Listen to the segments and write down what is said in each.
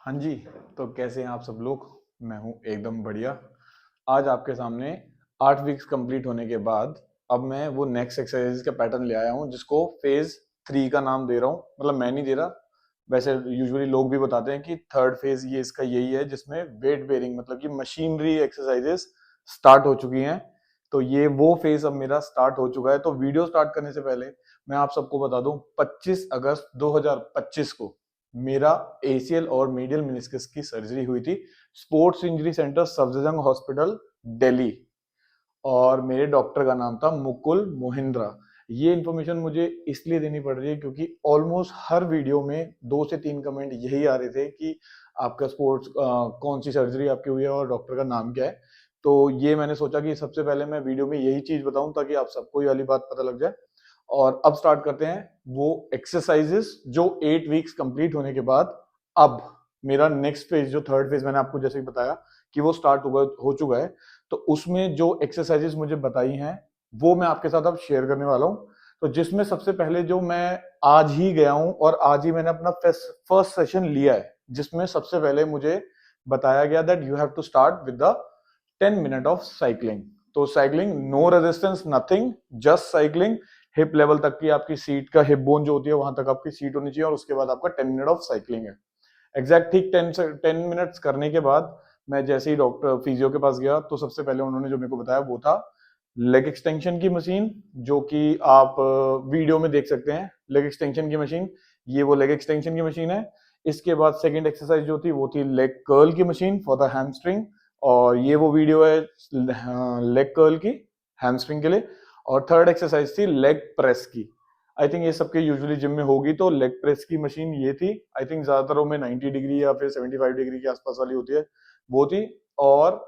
हाँ जी। तो कैसे हैं आप सब लोग। मैं हूँ एकदम बढ़िया। आज आपके सामने 8 वीक्स कंप्लीट होने के बाद अब मैं वो नेक्स्ट एक्सरसाइज का पैटर्न ले आया हूँ जिसको फेज 3 का नाम दे रहा हूँ। मतलब मैं नहीं दे रहा, वैसे यूजुअली लोग भी बताते हैं कि थर्ड फेज ये इसका यही है जिसमें वेट बेरिंग मतलब कि मशीनरी एक्सरसाइजेस स्टार्ट हो चुकी हैं। तो ये वो फेज अब मेरा स्टार्ट हो चुका है। तो वीडियो स्टार्ट करने से पहले मैं आप सबको बता दूं, 25 अगस्त 2025 को मेरा एसीएल और मीडियल मेनिस्कस की सर्जरी हुई थी sports injury centre Safdarjung hospital Delhi. और मेरे डॉक्टर का नाम था मुकुल मोहिंद्रा। ये इन्फॉर्मेशन मुझे इसलिए देनी पड़ रही है क्योंकि ऑलमोस्ट हर वीडियो में 2 से 3 कमेंट यही आ रहे थे कि आपका स्पोर्ट्स कौन सी सर्जरी आपकी हुई है और डॉक्टर का नाम क्या है। तो ये मैंने सोचा कि सबसे पहले मैं वीडियो में यही चीज बताऊं ताकि आप सबको ये वाली बात पता लग जाए। और अब स्टार्ट करते हैं वो एक्सरसाइजेस जो 8 वीक्स कंप्लीट होने के बाद अब मेरा नेक्स्ट फेज जो थर्ड फेज मैंने आपको जैसे ही बताया कि वो स्टार्ट हो चुका है। तो उसमें जो एक्सरसाइजेस मुझे बताई हैं वो मैं आपके साथ अब शेयर करने वाला हूं। तो जिसमें सबसे पहले जो मैं आज ही गया हूं और आज ही मैंने अपना फर्स्ट सेशन लिया है जिसमें सबसे पहले मुझे बताया गया that you have to start with the 10 minute of cycling. तो cycling, no resistance, nothing, just cycling. Hip level तक की आपकी सीट का हिप बोन जो होती है वहां तक आपकी सीट होनी चाहिए और उसके बाद आपका 10 मिनट ऑफ साइकिलिंग है। एग्जैक्ट ठीक 10 मिनट्स करने के बाद मैं जैसे ही डॉक्टर फिजियो के पास गया तो सबसे पहले उन्होंने जो मेरे को बताया वो था लेग एक्सटेंशन की मशीन, जो कि आप वीडियो में देख सकते हैं। लेग एक्सटेंशन की मशीन, ये वो लेग एक्सटेंशन की मशीन है। इसके बाद सेकंड एक्सरसाइज जो थी वो थी लेग कर्ल की मशीन फॉर द हैमस्ट्रिंग। और ये वो वीडियो है लेग कर्ल की हैमस्ट्रिंग के लिए। और थर्ड एक्सरसाइज थी लेग प्रेस की। आई थिंक ये सबके यूजुअली जिम में होगी। तो लेग प्रेस की मशीन ये थी। आई थिंक ज्यादातर वो में 90 डिग्री या फिर 75 डिग्री के आसपास वाली होती है, वो थी। और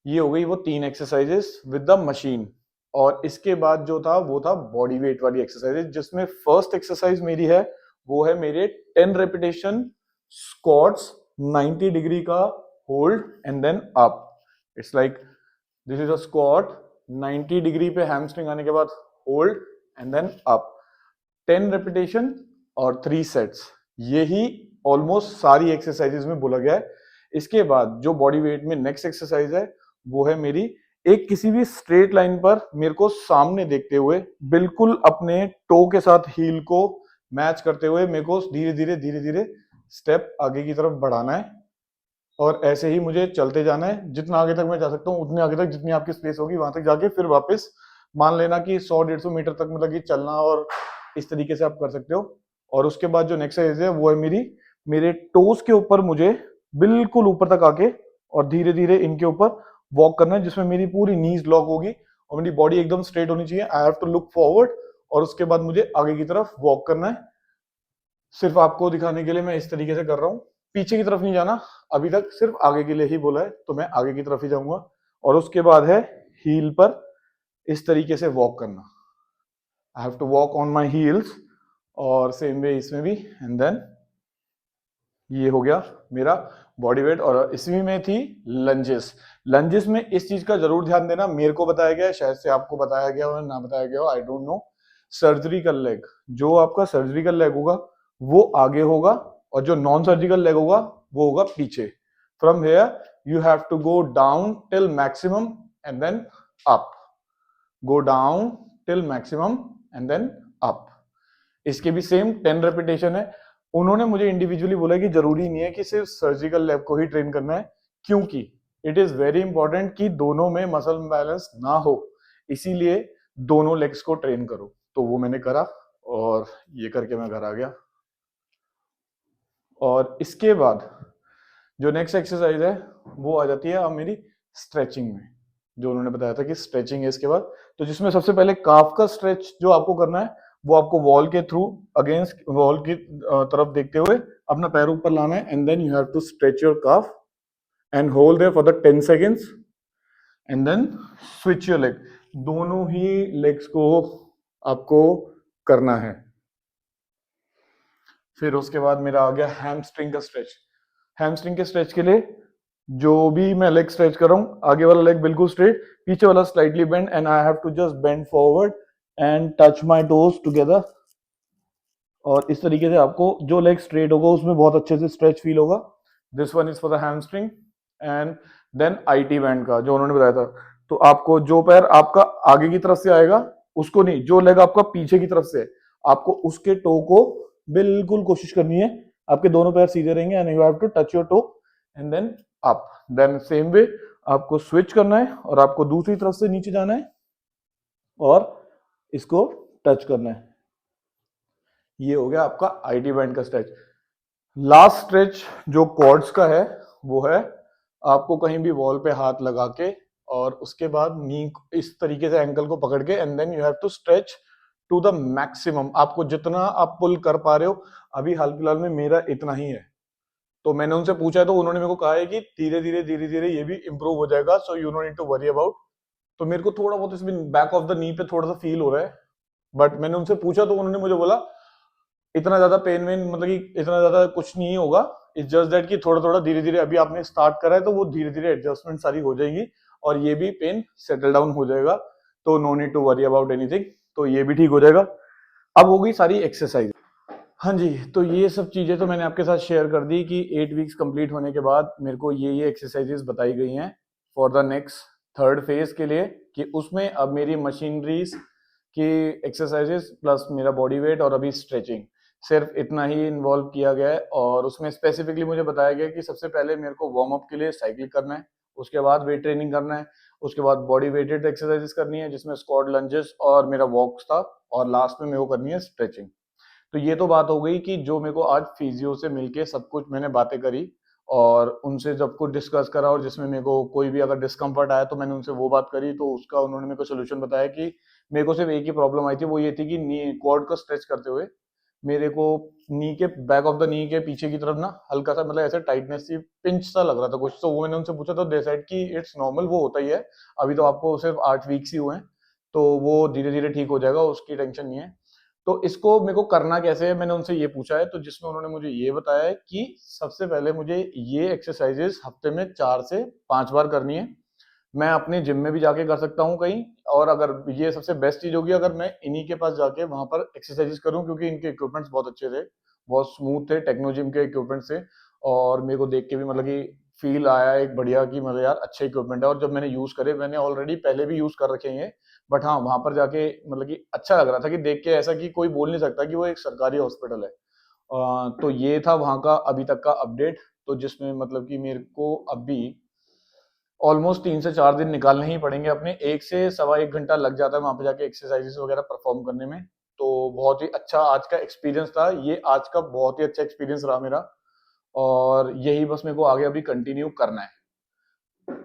ये हो गई वो 3 एक्सरसाइजेस विद द मशीन। और इसके बाद जो था वो था बॉडी वेट वाली एक्सरसाइजेस जिसमें फर्स्ट एक्सरसाइज मेरी है वो है मेरे 10 रेपिटेशन स्क्वाट्स 90 डिग्री का hold and then up. It's like this is a squat 90 degree पे हैमस्ट्रिंग आने के बाद hold and then up. 10 repetition और 3 सेट्स, यही ऑलमोस्ट सारी एक्सरसाइजेज में बोला गया है। इसके बाद जो बॉडी वेट में नेक्स्ट एक्सरसाइज है वो है मेरी एक किसी भी स्ट्रेट लाइन पर मेरे को सामने देखते हुए बिल्कुल अपने टो के साथ हील को मैच करते हुए मेरे को धीरे धीरे स्टेप आगे की तरफ बढ़ाना है। और ऐसे ही मुझे चलते जाना है जितना आगे तक मैं जा सकता हूँ, उतने आगे तक जितनी आपकी स्पेस होगी वहां तक जाके फिर वापस मान लेना कि 100-150 मीटर तक मतलब कि चलना। और इस तरीके से आप कर सकते हो। और उसके बाद जो नेक्स्ट एक्सरसाइज है वो है मेरी मेरे टोस के ऊपर मुझे बिल्कुल ऊपर तक आके और धीरे धीरे इनके ऊपर वॉक करना है जिसमें मेरी पूरी नीज लॉक होगी और मेरी बॉडी एकदम स्ट्रेट होनी चाहिए। I have to look forward और उसके बाद मुझे आगे की तरफ वॉक करना है। सिर्फ आपको दिखाने के लिए मैं इस तरीके से कर रहा हूँ, पीछे की तरफ नहीं जाना। अभी तक सिर्फ आगे के लिए ही बोला है तो मैं आगे की तरफ ही जाऊंगा। और उसके बाद है हील पर इस तरीके से वॉक करना। I have to walk on my heels. और सेम वे इसमें भी एंड देन ये हो गया मेरा बॉडी वेट। और इसमें में थी लंजेस। लंजेस में इस चीज का जरूर ध्यान देना, मेरे को बताया गया है, शायद से आपको बताया गया हो ना बताया गया हो, I don't know. Surgical leg, जो आपका सर्जिकल लेग होगा वो आगे होगा और जो नॉन सर्जिकल लेग होगा वो होगा पीछे। From here you have to go down till maximum and then up, go down till maximum and then up. इसके भी सेम 10 रेपिटेशन है। उन्होंने मुझे इंडिविजुअली बोला कि जरूरी नहीं है कि सिर्फ सर्जिकल लेग को ही ट्रेन करना है क्योंकि इट इज वेरी इंपॉर्टेंट कि दोनों में मसल बैलेंस ना हो, इसीलिए दोनों लेग्स को ट्रेन करो। तो वो मैंने करा और ये करके मैं घर आ गया। और इसके बाद जो नेक्स्ट एक्सरसाइज है वो आ जाती है अब मेरी स्ट्रेचिंग में, जो उन्होंने बताया था कि स्ट्रेचिंग है इसके बाद। तो जिसमें सबसे पहले काफ का स्ट्रेच जो आपको करना है वो आपको वॉल के थ्रू अगेंस्ट वॉल की तरफ देखते हुए अपना पैर ऊपर लाना है and then you have to stretch your calf and hold there for the 10 seconds and then switch your leg. दोनों ही लेग्स को आपको करना है। फिर उसके बाद मेरा आ गया हैमस्ट्रिंग का स्ट्रेच। हैमस्ट्रिंग के स्ट्रेच के लिए जो भी मैं लेग स्ट्रेच कर रहा हूँ, आगे वाला लेग बिल्कुल स्ट्रेट, पीछे वाला slightly bend and I have to just bend forward and touch my toes together. और इस तरीके से आपको जो लेग स्ट्रेट होगा उसमें बहुत अच्छे से स्ट्रेच फील होगा। This one is for the hamstring and then IT band का जो उन्होंने बताया था। तो आपको जो पैर आपका आगे की तरफ से आएगा उसको नहीं, जो लेग आपका पीछे की तरफ से है, आपको उसके टो को बिल्कुल कोशिश करनी है, आपके दोनों पैर सीधे रहेंगे and you have to touch your toe and then up. Then same way आपको स्विच करना है और आपको दूसरी तरफ से नीचे जाना है और इसको टच करना है। ये हो गया आपका आईटी बैंड का स्ट्रेच। लास्ट स्ट्रेच जो क्वाड्स का है वो है आपको कहीं भी वॉल पे हाथ लगा के और उसके बाद नी इस तरीके से एंकल को पकड़ के and then you have to stretch to the maximum. आपको जितना आप पुल कर पा रहे हो, अभी हाल फिलहाल में मेरा इतना ही है, तो मैंने उनसे पूछा है तो उन्होंने मेरे को कहा है कि धीरे धीरे ये भी इंप्रूव हो जाएगा, so you no need to worry about. तो मेरे को थोड़ा बहुत इसमें बैक ऑफ द नी पे थोड़ा सा फील हो रहा है, बट मैंने उनसे पूछा तो उन्होंने मुझे बोला इतना ज्यादा पेन वेन मतलब कि इतना ज्यादा कुछ नहीं होगा, इट्स जस्ट दैट कि थोड़ा थोड़ा धीरे धीरे अभी आपने स्टार्ट करा है तो वो धीरे धीरे एडजस्टमेंट सारी हो जाएगी और ये भी पेन सेटल डाउन हो जाएगा, तो no need to worry about anything, तो ये भी ठीक हो जाएगा। अब हो गई सारी एक्सरसाइज। हाँ जी, तो ये सब चीजें तो मैंने आपके साथ शेयर कर दी कि 8 वीक्स कंप्लीट होने के बाद मेरे को ये एक्सरसाइजेस बताई गई हैं for the next third phase के लिए, कि उसमें अब मेरी मशीनरीज की एक्सरसाइजेस प्लस मेरा बॉडी वेट और अभी स्ट्रेचिंग, सिर्फ इतना ही इन्वॉल्व किया गया है। और उसमें स्पेसिफिकली मुझे बताया गया कि सबसे पहले मेरे को वार्म अप के लिए साइकिल करना है, उसके बाद वेट ट्रेनिंग करना है, उसके बाद बॉडी वेटेड एक्सरसाइजेस करनी है जिसमें स्क्वाट, लंजेस और मेरा वॉक्स था, और लास्ट में मेरे को करनी है स्ट्रेचिंग। तो ये तो बात हो गई कि जो मेरे को आज फिजियो से मिलके सब कुछ मैंने बातें करी और उनसे जब कुछ डिस्कस करा, और जिसमें मेरे को कोई भी अगर डिस्कम्फर्ट आया तो मैंने उनसे वो बात करी, तो उसका उन्होंने मेरे को सोल्यूशन बताया कि मेरे को सिर्फ एक ही प्रॉब्लम आई थी, वो ये थी कि नी क्वाड को स्ट्रेच करते हुए मेरे को नी के बैक ऑफ द नी के पीछे की तरफ ना हल्का सा मतलब ऐसे टाइटनेस सी पिंच सा लग रहा था कुछ, तो वो मैंने उनसे पूछा तो दे सेड कि इट्स नॉर्मल, वो होता ही है, अभी तो आपको सिर्फ 8 वीक्स ही हुए हैं, तो वो धीरे धीरे ठीक हो जाएगा, उसकी टेंशन नहीं है। तो इसको मेरे को करना कैसे है मैंने उनसे ये पूछा है, तो जिसमें उन्होंने मुझे ये बताया है कि सबसे पहले मुझे ये एक्सरसाइजेस हफ्ते में 4 से 5 बार करनी है। मैं अपने जिम में भी जाके कर सकता हूँ कहीं, और अगर ये सबसे बेस्ट चीज होगी अगर मैं इन्हीं के पास जाके वहां पर एक्सरसाइजेस करूँ, क्योंकि इनके इक्विपमेंट्स बहुत अच्छे थे, बहुत स्मूथ थे, टेक्नो जिम के इक्विपमेंट्स थे, और मेरे को देख के भी मतलब कि फील आया एक बढ़िया कि मतलब यार अच्छे इक्विपमेंट है, और जब मैंने यूज करे, मैंने ऑलरेडी पहले भी यूज कर रखे हैं, बट हाँ वहां पर जाके मतलब कि अच्छा लग रहा था कि देख के ऐसा कि कोई बोल नहीं सकता कि वो एक सरकारी हॉस्पिटल है। तो ये था वहां का अभी तक का अपडेट, तो जिसमें मतलब कि मेरे को अभी ऑलमोस्ट 3 से 4 दिन निकालने ही पड़ेंगे अपने, 1 से सवा 1 घंटा लग जाता है वहां पे जाके एक्सरसाइजेस वगैरह परफॉर्म करने में। तो बहुत ही अच्छा आज का एक्सपीरियंस था, ये आज का बहुत ही अच्छा एक्सपीरियंस रहा मेरा, और यही बस मेरे को आगे अभी कंटिन्यू करना है।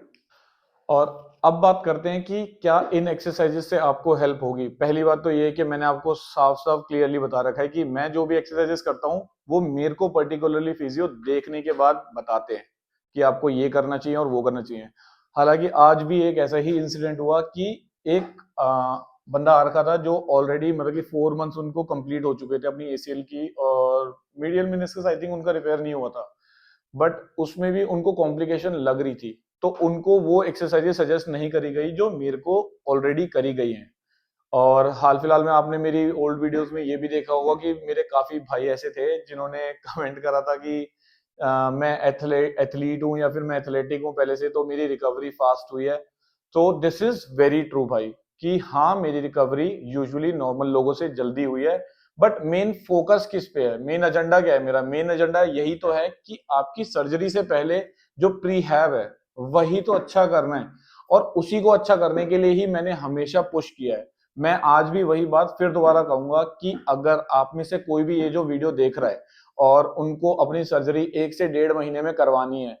और अब बात करते हैं कि क्या इन एक्सरसाइजेस से आपको हेल्प होगी। पहली बात तो ये है कि मैंने आपको साफ साफ क्लियरली बता रखा है कि मैं जो भी एक्सरसाइजेस करता हूँ वो मेरे को पर्टिकुलरली फिजियो देखने के बाद बताते हैं कि आपको ये करना चाहिए और वो करना चाहिए। हालांकि आज भी एक ऐसा ही इंसिडेंट हुआ कि एक बंदा आ रखा था जो ऑलरेडी मतलब कि 4 मंथ्स उनको कंप्लीट हो चुके थे अपनी एसीएल की, और मीडियल मेनिस्कस आई थिंक उनका रिपेयर नहीं हुआ था, बट उसमें भी उनको कॉम्प्लिकेशन लग रही थी, तो उनको वो एक्सरसाइजेस सजेस्ट नहीं करी गई जो मेरे को ऑलरेडी करी गई हैं। और हाल फिलहाल में आपने मेरी ओल्ड वीडियोस में ये भी देखा होगा कि मेरे काफी भाई ऐसे थे जिन्होंने कमेंट करा था कि मैं एथलीट हूँ या फिर मैं एथलेटिक हूँ पहले से, तो मेरी रिकवरी फास्ट हुई है। तो दिस इज वेरी ट्रू भाई, कि हाँ मेरी रिकवरी यूजुअली नॉर्मल लोगों से जल्दी हुई है, बट मेन फोकस किस पे है, मेन एजेंडा क्या है, मेरा मेन एजेंडा यही तो है कि आपकी सर्जरी से पहले जो प्री हैव है वही तो अच्छा करना है, और उसी को अच्छा करने के लिए ही मैंने हमेशा पुश किया है। मैं आज भी वही बात फिर दोबारा कहूंगा कि अगर आप में से कोई भी ये जो वीडियो देख रहा है और उनको अपनी सर्जरी 1 से 1.5 महीने में करवानी है,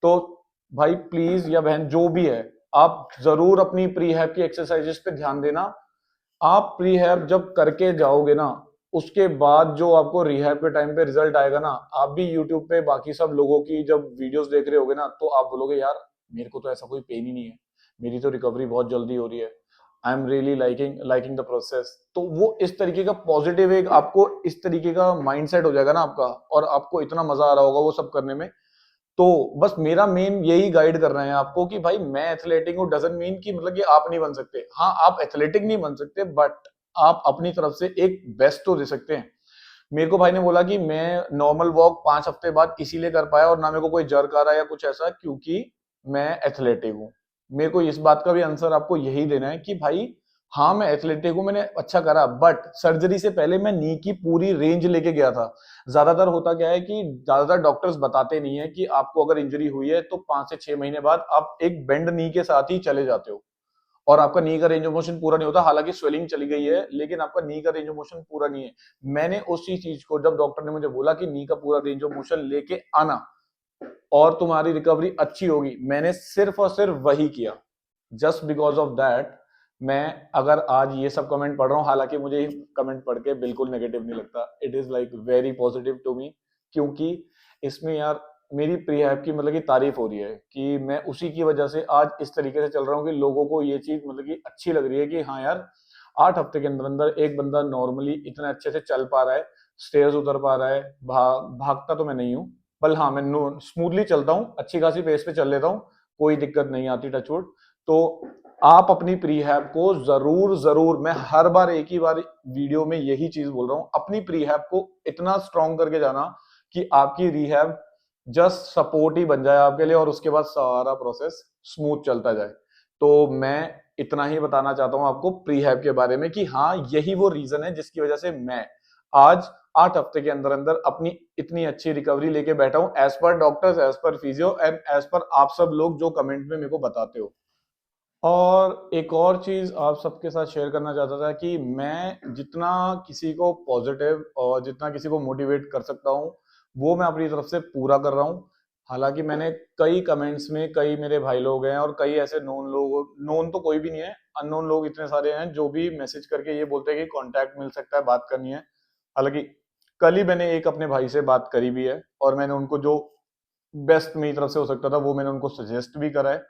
तो भाई प्लीज या बहन जो भी है, आप जरूर अपनी प्री हैब की एक्सरसाइजेस पे ध्यान देना। आप प्री हैब जब करके जाओगे ना, उसके बाद जो आपको रिहैब के टाइम पे रिजल्ट आएगा ना, आप भी यूट्यूब पे बाकी सब लोगों की जब वीडियोस देख रहे होगे ना, तो आप बोलोगे यार मेरे को तो ऐसा कोई पेन ही नहीं है, मेरी तो रिकवरी बहुत जल्दी हो रही है, I am really liking the process. तो वो इस तरीके का पॉजिटिव एक आपको इस तरीके का माइंडसेट हो जाएगा ना आपका, और आपको इतना मजा आ रहा होगा वो सब करने में। तो बस मेरा मेन यही गाइड कर रहे हैं आपको कि भाई मैं एथलेटिक हूँ डजंट मीन कि मतलब कि आप नहीं बन सकते। हाँ आप एथलेटिक नहीं बन सकते, बट आप अपनी तरफ से एक बेस्ट तो दे सकते हैं। मेरे को भाई ने बोला कि मैं नॉर्मल वॉक 5 हफ्ते बाद इसीलिए कर पाया और ना मेरे को कोई जर्क आ रहा है या कुछ ऐसा, क्योंकि मैं एथलेटिक हूँ। मेरे को इस बात का भी आंसर आपको यही देना है कि भाई हाँ मैं एथलेटिक हूँ, मैंने अच्छा करा, बट सर्जरी से पहले मैं नी की पूरी रेंज लेके गया था। ज्यादातर होता क्या है कि ज्यादातर डॉक्टर्स बताते नहीं है कि आपको अगर इंजरी हुई है तो 5 से 6 महीने बाद आप एक बेंड नी के साथ ही चले जाते हो और आपका नी का रेंज ऑफ मोशन पूरा नहीं होता। हालांकि स्वेलिंग चली गई है लेकिन आपका नी का रेंज ऑफ मोशन पूरा नहीं है। मैंने उसी चीज को, जब डॉक्टर ने मुझे बोला कि नी का पूरा रेंज ऑफ मोशन लेके आना और तुम्हारी रिकवरी अच्छी होगी, मैंने सिर्फ और सिर्फ वही किया। जस्ट बिकॉज ऑफ दैट मैं अगर आज ये सब कमेंट पढ़ रहा हूँ, हालांकि मुझे कमेंट पढ़ के बिल्कुल नेगेटिव नहीं लगता, it is like very positive to me, क्योंकि इसमें यार मेरी प्रीहैब की मतलब की तारीफ हो रही है कि मैं उसी की वजह से आज इस तरीके से चल रहा हूँ कि लोगों को ये चीज मतलब की अच्छी लग रही है कि हाँ यार 8 हफ्ते के अंदर अंदर एक बंदा नॉर्मली इतना अच्छे से चल पा रहा है, स्टेयर्स उतर पा रहा है, भागता तो मैं नहीं हूँ, पर हाँ मैं स्मूथली चलता हूँ, अच्छी खासी पेस पे चल लेता हूँ, कोई दिक्कत नहीं आती टचवुड। तो आप अपनी प्रीहैब को जरूर जरूर, मैं हर बार एक ही बार वीडियो में यही चीज बोल रहा हूँ, अपनी प्रीहैब को इतना स्ट्रॉन्ग करके जाना कि आपकी रिहैब जस्ट सपोर्ट ही बन जाए आपके लिए और उसके बाद सारा प्रोसेस स्मूथ चलता जाए। तो मैं इतना ही बताना चाहता हूं आपको प्रीहैब के बारे में कि हाँ यही वो रीजन है जिसकी वजह से मैं आज 8 हफ्ते के अंदर अंदर अपनी इतनी अच्छी रिकवरी लेके बैठा हूं, एज पर डॉक्टर्स, एज पर फिजियो एंड एज पर आप सब लोग जो कमेंट में मेरे को बताते हो। और एक और चीज आप सबके साथ शेयर करना चाहता था कि मैं जितना किसी को पॉजिटिव और जितना किसी को मोटिवेट कर सकता हूँ वो मैं अपनी तरफ से पूरा कर रहा हूँ। हालांकि मैंने कई कमेंट्स में कई मेरे भाई लोग हैं और कई ऐसे नोन लोग, नोन तो कोई भी नहीं है, अननोन लोग इतने सारे हैं जो भी मैसेज करके ये बोलते हैं कि कांटेक्ट मिल सकता है, बात करनी है। हालांकि कल ही मैंने एक अपने भाई से बात करी भी है और मैंने उनको जो बेस्ट मेरी तरफ से हो सकता था वो मैंने उनको सजेस्ट भी करा है।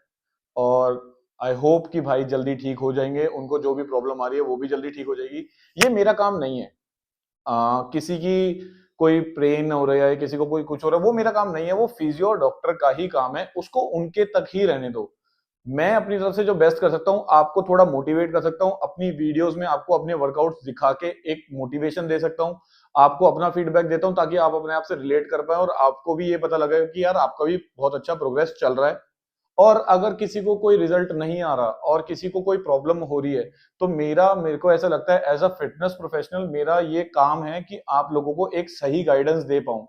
और आई होप कि भाई जल्दी ठीक हो जाएंगे, उनको जो भी प्रॉब्लम आ रही है वो भी जल्दी ठीक हो जाएगी। ये मेरा काम नहीं है किसी की कोई प्रेन हो रहा है, किसी को कोई कुछ हो रहा है, वो मेरा काम नहीं है, वो फिजियो और डॉक्टर का ही काम है, उसको उनके तक ही रहने दो। मैं अपनी तरफ से जो बेस्ट कर सकता हूँ आपको थोड़ा मोटिवेट कर सकता हूँ, अपनी वीडियोस में आपको अपने वर्कआउट्स दिखा के एक मोटिवेशन दे सकता हूँ, आपको अपना फीडबैक देता हूँ ताकि आप अपने आप से रिलेट कर पाए और आपको भी ये पता लगे कि यार आपका भी बहुत अच्छा प्रोग्रेस चल रहा है। और अगर किसी को कोई रिजल्ट नहीं आ रहा और किसी को कोई प्रॉब्लम हो रही है तो मेरे को ऐसा लगता है एज अ फिटनेस प्रोफेशनल मेरा ये काम है कि आप लोगों को एक सही गाइडेंस दे पाऊं।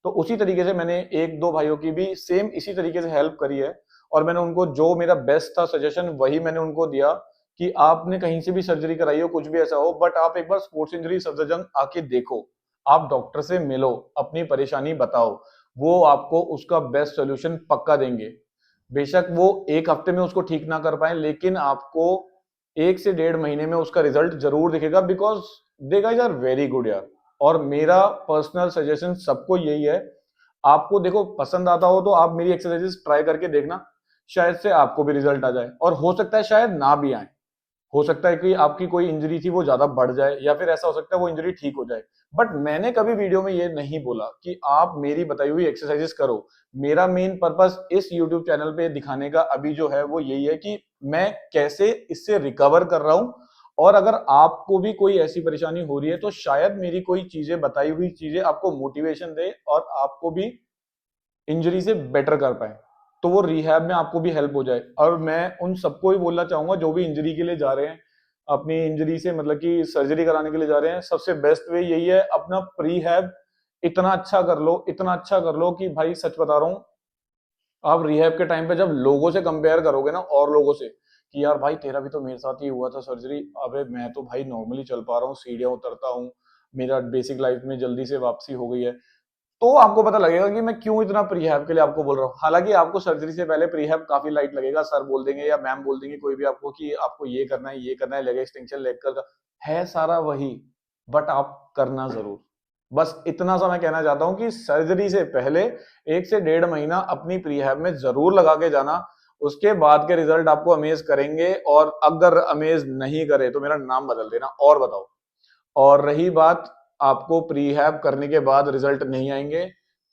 तो उसी तरीके से मैंने एक दो भाइयों की भी सेम इसी तरीके से हेल्प करी है और मैंने उनको जो मेरा बेस्ट था सजेशन वही मैंने उनको दिया कि आपने कहीं से भी सर्जरी कराई हो, कुछ भी ऐसा हो, बट आप एक बार स्पोर्ट्स इंजरी सर्जन आके देखो, आप डॉक्टर से मिलो, अपनी परेशानी बताओ, वो आपको उसका बेस्ट सोल्यूशन पक्का देंगे। बेशक वो एक हफ्ते में उसको ठीक ना कर पाए लेकिन आपको 1 से 1.5 महीने में उसका रिजल्ट जरूर दिखेगा, because they guys are very good यार। और मेरा पर्सनल सजेशन सबको यही है, आपको देखो पसंद आता हो तो आप मेरी एक्सरसाइजेस ट्राई करके देखना, शायद से आपको भी रिजल्ट आ जाए और हो सकता है शायद ना भी आए, हो सकता है कि आपकी कोई इंजरी थी वो ज्यादा बढ़ जाए या फिर ऐसा हो सकता है वो इंजरी ठीक हो जाए। बट मैंने कभी वीडियो में ये नहीं बोला कि आप मेरी बताई हुई एक्सरसाइजेस करो। मेरा मेन पर्पस इस यूट्यूब चैनल पे दिखाने का अभी जो है वो यही है कि मैं कैसे इससे रिकवर कर रहा हूं और अगर आपको भी कोई ऐसी परेशानी हो रही है तो शायद मेरी कोई चीजें, बताई हुई चीजें आपको मोटिवेशन दे और आपको भी इंजरी से बेटर कर पाए, तो वो रिहैब में आपको भी हेल्प हो जाए। और मैं उन सबको ही बोलना चाहूंगा जो भी इंजरी के लिए जा रहे हैं, अपनी इंजरी से मतलब कि सर्जरी कराने के लिए जा रहे हैं, सबसे बेस्ट वे यही है अपना प्रीहैब इतना अच्छा कर लो, इतना अच्छा कर लो कि भाई सच बता रहा हूँ, आप रिहैब के टाइम पे जब लोगों से कंपेयर करोगे ना और लोगों से कि यार भाई तेरा भी तो मेरे साथ ही हुआ था सर्जरी, अबे मैं तो भाई नॉर्मली चल पा रहा हूँ, सीढ़ियां उतरता हूँ, मेरा बेसिक लाइफ में जल्दी से वापसी हो गई है, तो आपको पता लगेगा कि मैं क्यों इतना प्रीहैब के लिए आपको बोल रहा हूँ। हालांकि आपको सर्जरी से पहले प्रीहैब काफी लाइट लगेगा, सर बोल देंगे या मैम बोल देंगे कोई भी आपको कि आपको ये करना है, ये करना है, लेग एक्सटेंशन, लेग कर्ल है सारा वही, बट आप करना जरूर। बस इतना सा मैं कहना चाहता हूँ कि सर्जरी से पहले 1 से 1.5 महीना अपनी प्रीहैब में जरूर लगा के जाना, उसके बाद के रिजल्ट आपको अमेज करेंगे और अगर अमेज नहीं करे तो मेरा नाम बदल देना और बताओ। और रही बात आपको प्रीहैब करने के बाद रिजल्ट नहीं आएंगे,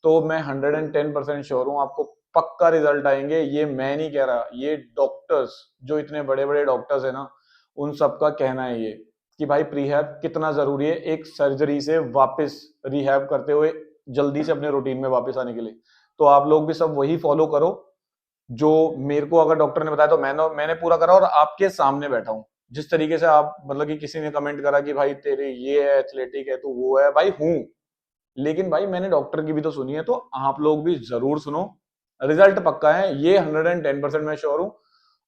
तो मैं 110% श्योर हूं आपको पक्का रिजल्ट आएंगे, ये मैं नहीं कह रहा, ये डॉक्टर्स जो इतने बड़े बड़े डॉक्टर्स है ना उन सबका कहना है ये। कि भाई प्रीहैब कितना जरूरी है एक सर्जरी से वापस रिहैब करते हुए जल्दी से अपने रूटीन में वापस आने के लिए। तो आप लोग भी सब वही फॉलो करो जो मेरे को अगर डॉक्टर ने बताया, तो मैंने पूरा करा और आपके सामने बैठा हूं। जिस तरीके से आप मतलब कि किसी ने कमेंट करा कि भाई तेरे ये है, एथलेटिक है, तू वो है, भाई हूं, लेकिन भाई मैंने डॉक्टर की भी तो सुनी है, तो आप लोग भी जरूर सुनो। रिजल्ट पक्का है ये, 110% मैं श्योर हूं।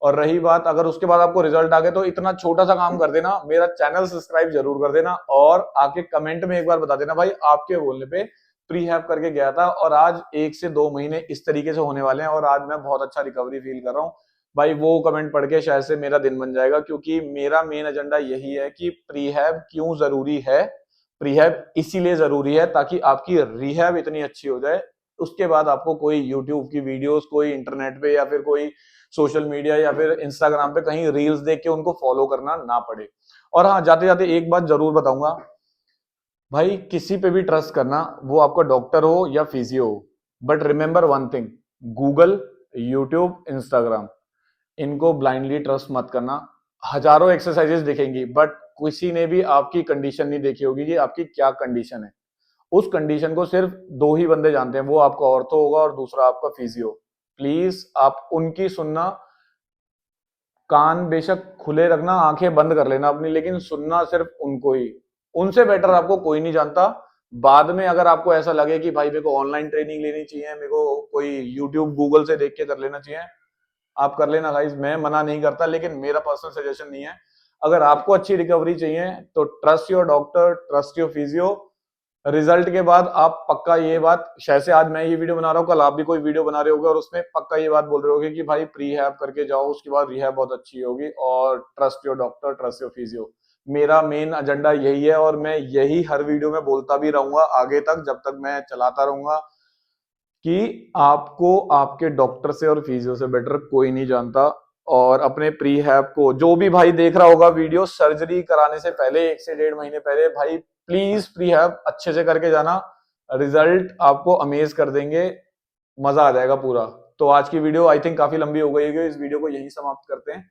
और रही बात अगर उसके बाद आपको रिजल्ट आ गए, तो इतना छोटा सा काम कर देना, मेरा चैनल सब्सक्राइब जरूर कर देना और आके कमेंट में एक बार बता देना भाई आपके बोलने पे प्रीहैब करके गया था और आज 1 से 2 महीने इस तरीके से होने वाले हैं और आज मैं बहुत अच्छा रिकवरी फील कर रहा हूँ। भाई वो कमेंट पढ़ के शायद से मेरा दिन बन जाएगा, क्योंकि मेरा मेन एजेंडा यही है कि प्रीहैब क्यों जरूरी है। प्रीहैब इसीलिए जरूरी है ताकि आपकी रिहैब इतनी अच्छी हो जाए, उसके बाद आपको कोई यूट्यूब की वीडियोस, कोई इंटरनेट पे या फिर कोई सोशल मीडिया या फिर इंस्टाग्राम पे कहीं रील्स देख के उनको फॉलो करना ना पड़े। और हाँ, जाते जाते एक बात जरूर बताऊंगा, भाई किसी पे भी ट्रस्ट करना, वो आपका डॉक्टर हो या फिजियो हो, but remember one thing, Google, YouTube, Instagram, इनको ब्लाइंडली ट्रस्ट मत करना। हजारों एक्सरसाइजेस दिखेंगी बट किसी ने भी आपकी कंडीशन नहीं देखी होगी कि आपकी क्या कंडीशन है। उस कंडीशन को सिर्फ दो ही बंदे जानते हैं, वो आपका ऑर्थो होगा और दूसरा आपका फिजियो। प्लीज आप उनकी सुनना, कान बेशक खुले रखना, आंखें बंद कर लेना अपनी, लेकिन सुनना सिर्फ उनको ही। उनसे बेटर आपको कोई नहीं जानता। बाद में अगर आपको ऐसा लगे कि भाई मेरे को ऑनलाइन ट्रेनिंग लेनी चाहिए, मेरे को कोई यूट्यूब गूगल से देख के कर लेना चाहिए, आप कर लेना गाइस, मैं मना नहीं करता, लेकिन मेरा पर्सनल सजेशन नहीं है। अगर आपको अच्छी रिकवरी चाहिए तो trust your doctor, trust your physio. Result के बाद आप पक्का ये बात, शायद से आज मैं ये वीडियो बना रहा हूँ, कल आप भी कोई वीडियो बना रहे होगे और उसमें पक्का ये बात बोल रहे होगे कि भाई प्रीहैब करके जाओ, उसके बाद रिहैब बहुत अच्छी होगी, और trust your doctor, trust your physio. मेरा मेन एजेंडा यही है और मैं यही हर वीडियो में बोलता भी रहूंगा आगे तक, जब तक मैं चलाता रहूंगा, कि आपको आपके डॉक्टर से और फिजियो से बेटर कोई नहीं जानता। और अपने प्रीहैब को जो भी भाई देख रहा होगा वीडियो, सर्जरी कराने से पहले 1 से 1.5 महीने पहले भाई प्लीज प्रीहैब अच्छे से करके जाना, रिजल्ट आपको अमेज कर देंगे, मजा आ जाएगा पूरा। तो आज की वीडियो आई थिंक काफी लंबी हो गई है, इस वीडियो को यही समाप्त करते हैं।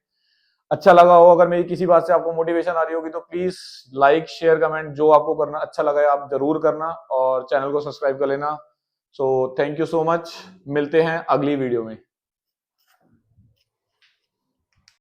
अच्छा लगा हो, अगर मेरी किसी बात से आपको मोटिवेशन आ रही होगी, तो प्लीज लाइक शेयर कमेंट जो आपको करना अच्छा लगा है आप जरूर करना, और चैनल को सब्सक्राइब कर लेना। So thank you so much, मिलते हैं अगली वीडियो में।